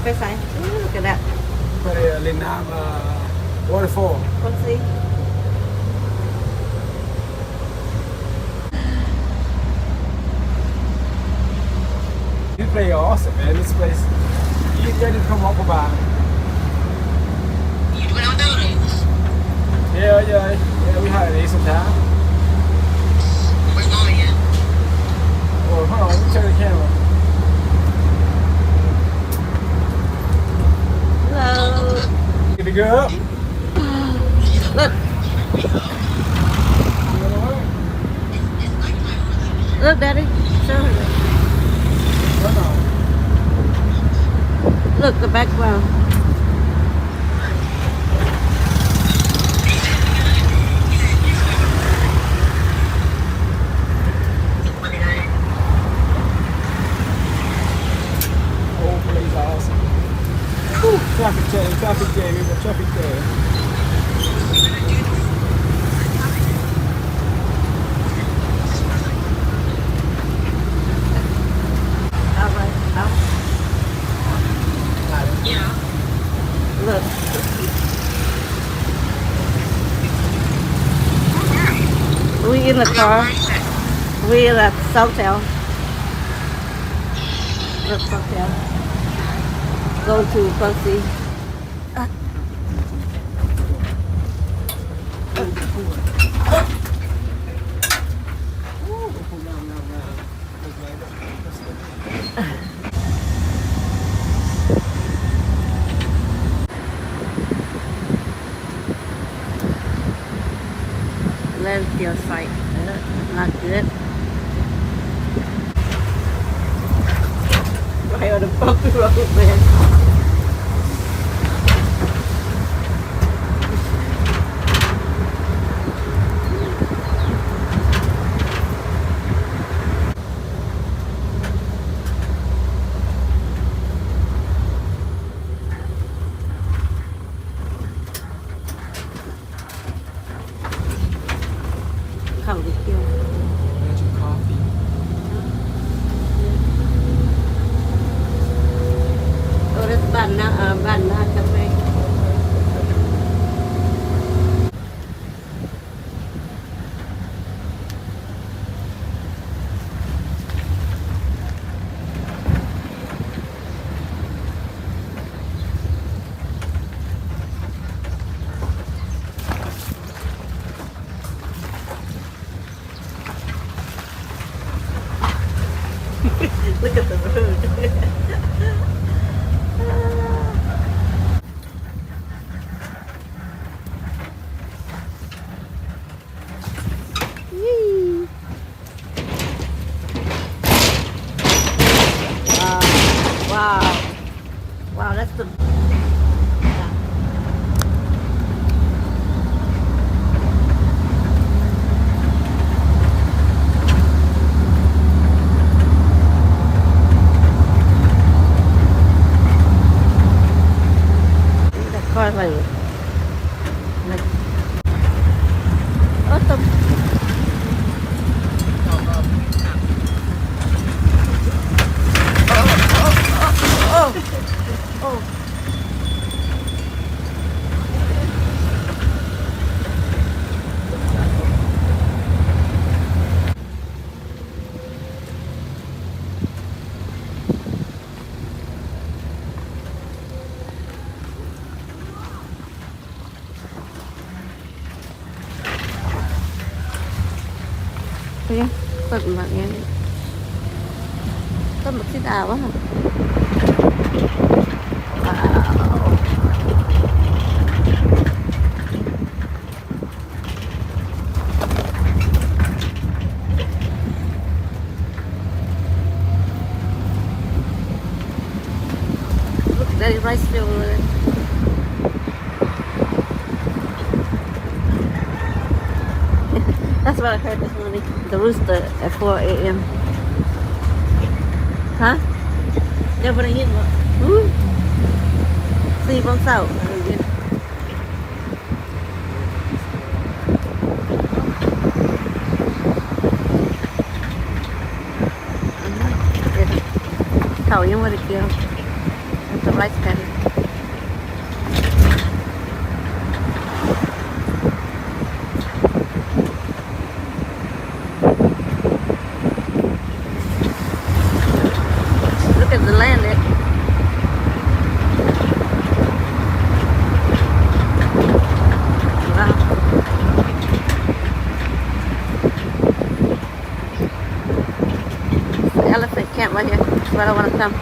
Beside. Look at that. Linham Waterfall. Let's see. This place awesome, man. This place. You ready to come Luang Prabang? You went on notice. Yeah. We had it sometime. Where's Mama at? Well, hold on. Let me turn the camera. Hello. Get the girl up. Look. Look, Daddy. Show her. Look, the background. Oh, place awesome. Whew, traffic jam. We got traffic jam. Yeah. Look. We in the car. We in a hotel. Look, hotel. Go to Bumpy. Landfill site. Not good. Right on the bumpy road, man. Không được kêu. Got your coffee. Oh, that's banana cafe. Look at the road. Yee. Wow, that's the coi vậy. Ơ tôm. Kaya, pag mga ito magsitawa ha. Wow. Look, that is rice field over there. That's what I heard this morning. The rooster at 4 a.m. Hả? Đeo vào đây nhìn mà. Xì bóng sầu. Thầu nhưng mà được kêu. rice paddy. Look at the land there. Wow. The elephant camp right here. That's where I want to come.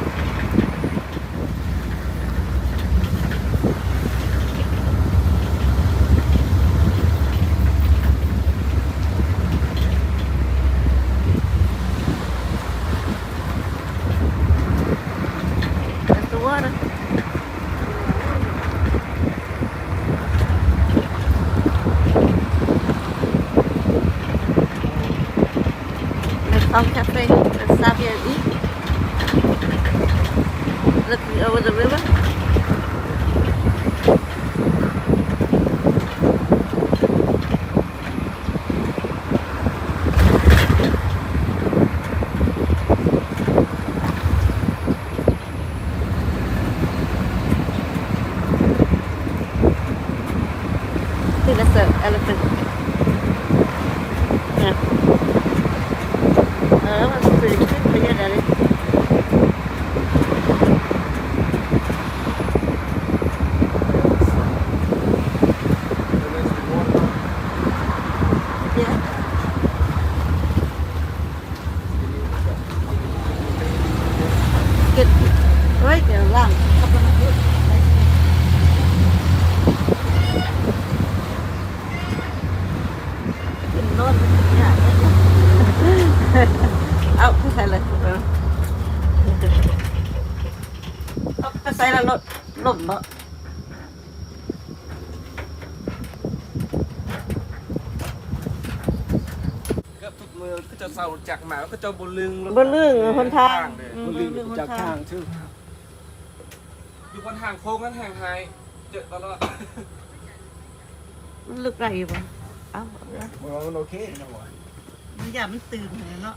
That's the water. There's some cafe. Let's stop here and eat. Looking over the river. I think that's the elephant. Yeah. That one's pretty good. Yeah, Daddy. Yeah. Good. Right there, long. Out cái xài lên cái xài là lộn đó. ก็ทุกเมืองก็จะเศร้าจากหมาก็จะบนลึง บนเรื่องหนทาง บนลึงจากทางชื่ออยู่บนทางโค้งนั้นแห่งไฮเจอตลอด มันลึกไรอยู่ปะเอ้า มันโอเคนะวะ มันอย่ามันตื่นเลยเนาะ